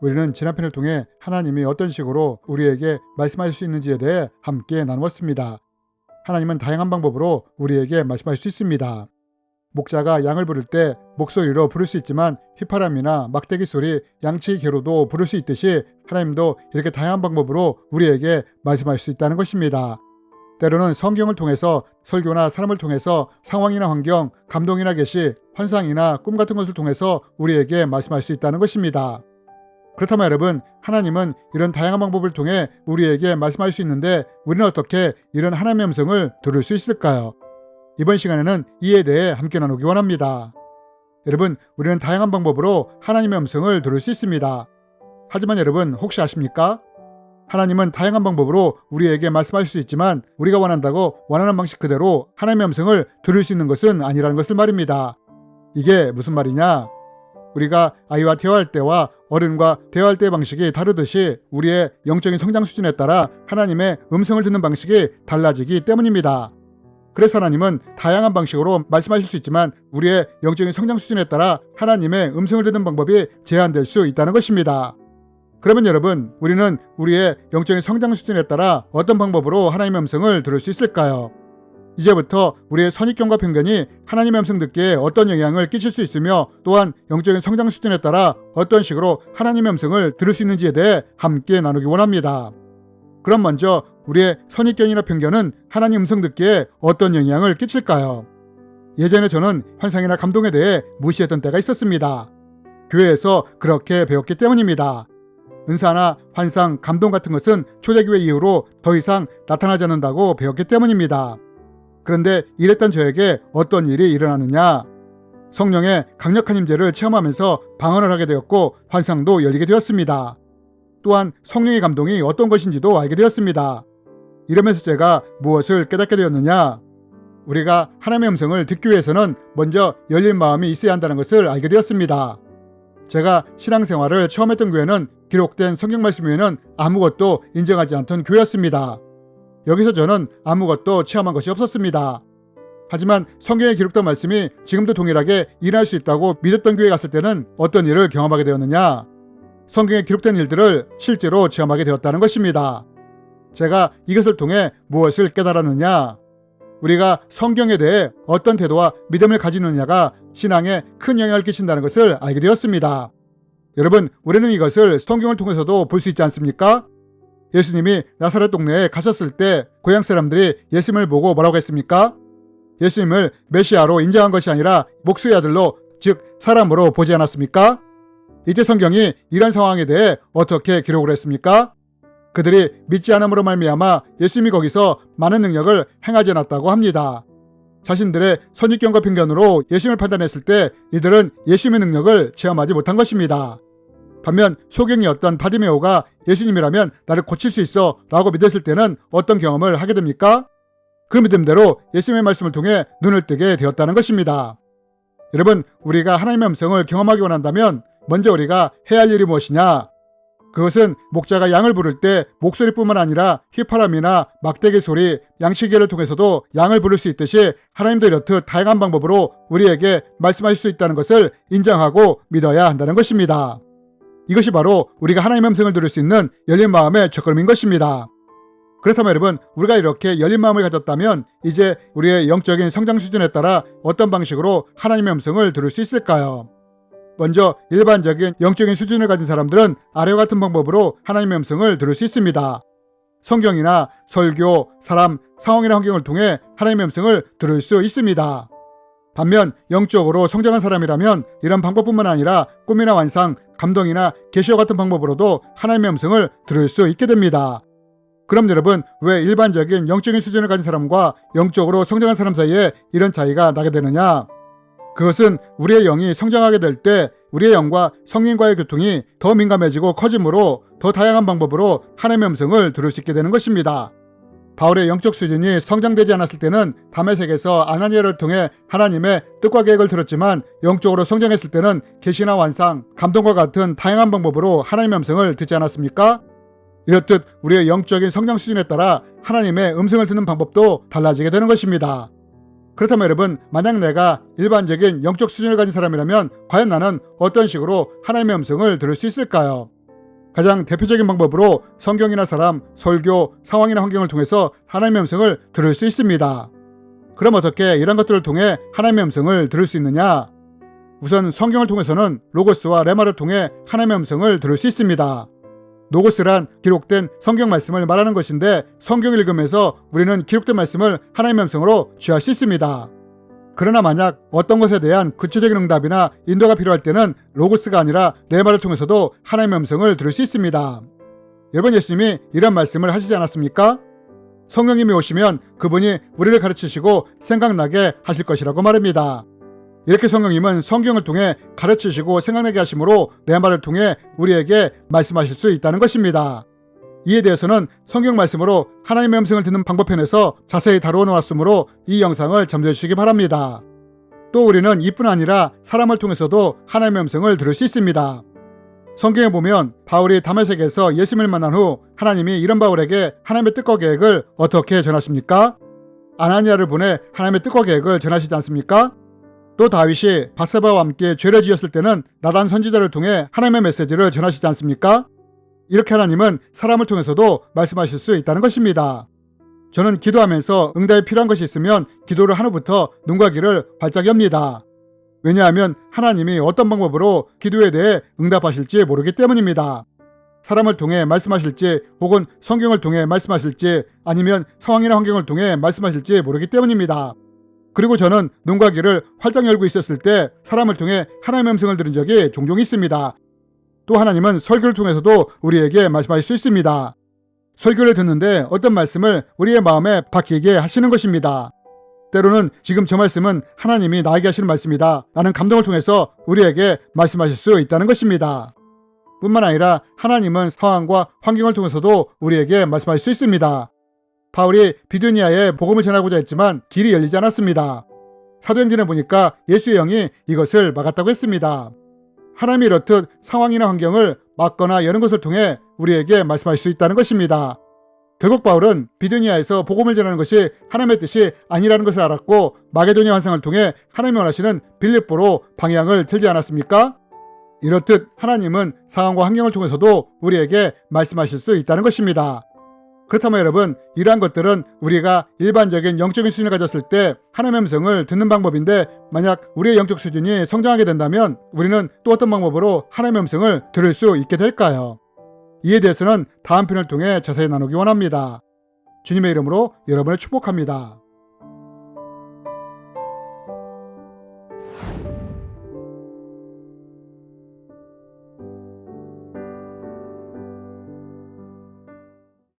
우리는 지난 편을 통해 하나님이 어떤 식으로 우리에게 말씀하실 수 있는지에 대해 함께 나누었습니다. 하나님은 다양한 방법으로 우리에게 말씀할 수 있습니다. 목자가 양을 부를 때 목소리로 부를 수 있지만 휘파람이나 막대기 소리, 양치기 개로도 부를 수 있듯이 하나님도 이렇게 다양한 방법으로 우리에게 말씀할 수 있다는 것입니다. 때로는 성경을 통해서, 설교나 사람을 통해서, 상황이나 환경, 감동이나 계시, 환상이나 꿈 같은 것을 통해서 우리에게 말씀할 수 있다는 것입니다. 그렇다면 여러분, 하나님은 이런 다양한 방법을 통해 우리에게 말씀할 수 있는데 우리는 어떻게 이런 하나님의 음성을 들을 수 있을까요? 이번 시간에는 이에 대해 함께 나누기 원합니다. 여러분, 우리는 다양한 방법으로 하나님의 음성을 들을 수 있습니다. 하지만 여러분, 혹시 아십니까? 하나님은 다양한 방법으로 우리에게 말씀하실 수 있지만 우리가 원한다고 원하는 방식 그대로 하나님의 음성을 들을 수 있는 것은 아니라는 것을 말입니다. 이게 무슨 말이냐? 우리가 아이와 대화할 때와 어른과 대화할 때의 방식이 다르듯이 우리의 영적인 성장 수준에 따라 하나님의 음성을 듣는 방식이 달라지기 때문입니다. 그래서 하나님은 다양한 방식으로 말씀하실 수 있지만 우리의 영적인 성장 수준에 따라 하나님의 음성을 듣는 방법이 제한될 수 있다는 것입니다. 그러면 여러분, 우리는 우리의 영적인 성장 수준에 따라 어떤 방법으로 하나님의 음성을 들을 수 있을까요? 이제부터 우리의 선입견과 편견이 하나님의 음성 듣기에 어떤 영향을 끼칠 수 있으며 또한 영적인 성장 수준에 따라 어떤 식으로 하나님의 음성을 들을 수 있는지에 대해 함께 나누기 원합니다. 그럼 먼저 우리의 선입견이나 편견은 하나님 음성 듣기에 어떤 영향을 끼칠까요? 예전에 저는 환상이나 감동에 대해 무시했던 때가 있었습니다. 교회에서 그렇게 배웠기 때문입니다. 은사나 환상, 감동 같은 것은 초대교회 이후로 더 이상 나타나지 않는다고 배웠기 때문입니다. 그런데 이랬던 저에게 어떤 일이 일어나느냐? 성령의 강력한 임재를 체험하면서 방언을 하게 되었고 환상도 열리게 되었습니다. 또한 성령의 감동이 어떤 것인지도 알게 되었습니다. 이러면서 제가 무엇을 깨닫게 되었느냐? 우리가 하나님의 음성을 듣기 위해서는 먼저 열린 마음이 있어야 한다는 것을 알게 되었습니다. 제가 신앙생활을 처음 했던 교회는 기록된 성경 말씀 외에는 아무것도 인정하지 않던 교회였습니다. 여기서 저는 아무것도 체험한 것이 없었습니다. 하지만 성경에 기록된 말씀이 지금도 동일하게 일어날 수 있다고 믿었던 교회에 갔을 때는 어떤 일을 경험하게 되었느냐? 성경에 기록된 일들을 실제로 체험하게 되었다는 것입니다. 제가 이것을 통해 무엇을 깨달았느냐? 우리가 성경에 대해 어떤 태도와 믿음을 가지느냐가 신앙에 큰 영향을 끼친다는 것을 알게 되었습니다. 여러분, 우리는 이것을 성경을 통해서도 볼 수 있지 않습니까? 예수님이 나사렛 동네에 가셨을 때 고향 사람들이 예수님을 보고 뭐라고 했습니까? 예수님을 메시아로 인정한 것이 아니라 목수의 아들로, 즉 사람으로 보지 않았습니까? 이때 성경이 이런 상황에 대해 어떻게 기록을 했습니까? 그들이 믿지 않음으로 말미암아 예수님이 거기서 많은 능력을 행하지 않았다고 합니다. 자신들의 선입견과 편견으로 예수님을 판단했을 때 이들은 예수님의 능력을 체험하지 못한 것입니다. 반면 소경이었던 바디메오가 예수님이라면 나를 고칠 수 있어 라고 믿었을 때는 어떤 경험을 하게 됩니까? 그 믿음대로 예수님의 말씀을 통해 눈을 뜨게 되었다는 것입니다. 여러분, 우리가 하나님의 음성을 경험하기 원한다면 먼저 우리가 해야 할 일이 무엇이냐? 그것은 목자가 양을 부를 때 목소리뿐만 아니라 휘파람이나 막대기 소리, 양치기를 통해서도 양을 부를 수 있듯이 하나님도 이렇듯 다양한 방법으로 우리에게 말씀하실 수 있다는 것을 인정하고 믿어야 한다는 것입니다. 이것이 바로 우리가 하나님의 음성을 들을 수 있는 열린 마음의 첫걸음인 것입니다. 그렇다면 여러분, 우리가 이렇게 열린 마음을 가졌다면 이제 우리의 영적인 성장 수준에 따라 어떤 방식으로 하나님의 음성을 들을 수 있을까요? 먼저 일반적인 영적인 수준을 가진 사람들은 아래와 같은 방법으로 하나님의 음성을 들을 수 있습니다. 성경이나 설교, 사람, 상황이나 환경을 통해 하나님의 음성을 들을 수 있습니다. 반면 영적으로 성장한 사람이라면 이런 방법뿐만 아니라 꿈이나 환상, 감동이나 계시와 같은 방법으로도 하나님의 음성을 들을 수 있게 됩니다. 그럼 여러분, 왜 일반적인 영적인 수준을 가진 사람과 영적으로 성장한 사람 사이에 이런 차이가 나게 되느냐? 그것은 우리의 영이 성장하게 될 때 우리의 영과 성령과의 교통이 더 민감해지고 커지므로 더 다양한 방법으로 하나님의 음성을 들을 수 있게 되는 것입니다. 바울의 영적 수준이 성장되지 않았을 때는 다메섹에서 아나니아를 통해 하나님의 뜻과 계획을 들었지만 영적으로 성장했을 때는 계시나 환상, 감동과 같은 다양한 방법으로 하나님의 음성을 듣지 않았습니까? 이렇듯 우리의 영적인 성장 수준에 따라 하나님의 음성을 듣는 방법도 달라지게 되는 것입니다. 그렇다면 여러분, 만약 내가 일반적인 영적 수준을 가진 사람이라면 과연 나는 어떤 식으로 하나님의 음성을 들을 수 있을까요? 가장 대표적인 방법으로 성경이나 사람, 설교, 상황이나 환경을 통해서 하나님의 음성을 들을 수 있습니다. 그럼 어떻게 이런 것들을 통해 하나님의 음성을 들을 수 있느냐? 우선 성경을 통해서는 로고스와 레마를 통해 하나님의 음성을 들을 수 있습니다. 로고스란 기록된 성경 말씀을 말하는 것인데 성경을 읽으면서 우리는 기록된 말씀을 하나님의 음성으로 취할 수 있습니다. 그러나 만약 어떤 것에 대한 구체적인 응답이나 인도가 필요할 때는 로고스가 아니라 레마를 통해서도 하나님의 음성을 들을 수 있습니다. 여러분, 예수님이 이런 말씀을 하시지 않았습니까? 성령님이 오시면 그분이 우리를 가르치시고 생각나게 하실 것이라고 말합니다. 이렇게 성령님은 성경을 통해 가르치시고 생각나게 하심으로 레마를 통해 우리에게 말씀하실 수 있다는 것입니다. 이에 대해서는 성경 말씀으로 하나님의 음성을 듣는 방법편에서 자세히 다루어 놓았으므로 이 영상을 참조해 주시기 바랍니다. 또 우리는 이뿐 아니라 사람을 통해서도 하나님의 음성을 들을 수 있습니다. 성경에 보면 바울이 다메섹에서 예수님을 만난 후 하나님이 이런 바울에게 하나님의 뜻과 계획을 어떻게 전하십니까? 아나니아를 보내 하나님의 뜻과 계획을 전하시지 않습니까? 또 다윗이 밧세바와 함께 죄를 지었을 때는 나단 선지자를 통해 하나님의 메시지를 전하시지 않습니까? 이렇게 하나님은 사람을 통해서도 말씀하실 수 있다는 것입니다. 저는 기도하면서 응답이 필요한 것이 있으면 기도를 한 후부터 눈과 귀를 활짝 엽니다. 왜냐하면 하나님이 어떤 방법으로 기도에 대해 응답하실지 모르기 때문입니다. 사람을 통해 말씀하실지 혹은 성경을 통해 말씀하실지 아니면 상황이나 환경을 통해 말씀하실지 모르기 때문입니다. 그리고 저는 눈과 귀를 활짝 열고 있었을 때 사람을 통해 하나님의 음성을 들은 적이 종종 있습니다. 또 하나님은 설교를 통해서도 우리에게 말씀하실 수 있습니다. 설교를 듣는데 어떤 말씀을 우리의 마음에 박히게 하시는 것입니다. 때로는 지금 저 말씀은 하나님이 나에게 하시는 말씀이다 라는 감동을 통해서 우리에게 말씀하실 수 있다는 것입니다. 뿐만 아니라 하나님은 상황과 환경을 통해서도 우리에게 말씀하실 수 있습니다. 바울이 비두니아에 복음을 전하고자 했지만 길이 열리지 않았습니다. 사도행전에 보니까 예수의 영이 이것을 막았다고 했습니다. 하나님이 이렇듯 상황이나 환경을 막거나 여는 것을 통해 우리에게 말씀할 수 있다는 것입니다. 결국 바울은 비두니아에서 복음을 전하는 것이 하나님의 뜻이 아니라는 것을 알았고 마게도니아 환상을 통해 하나님이 원하시는 빌립보로 방향을 틀지 않았습니까? 이렇듯 하나님은 상황과 환경을 통해서도 우리에게 말씀하실 수 있다는 것입니다. 그렇다면 여러분, 이러한 것들은 우리가 일반적인 영적인 수준을 가졌을 때 하나님의 음성을 듣는 방법인데 만약 우리의 영적 수준이 성장하게 된다면 우리는 또 어떤 방법으로 하나님의 음성을 들을 수 있게 될까요? 이에 대해서는 다음 편을 통해 자세히 나누기 원합니다. 주님의 이름으로 여러분을 축복합니다.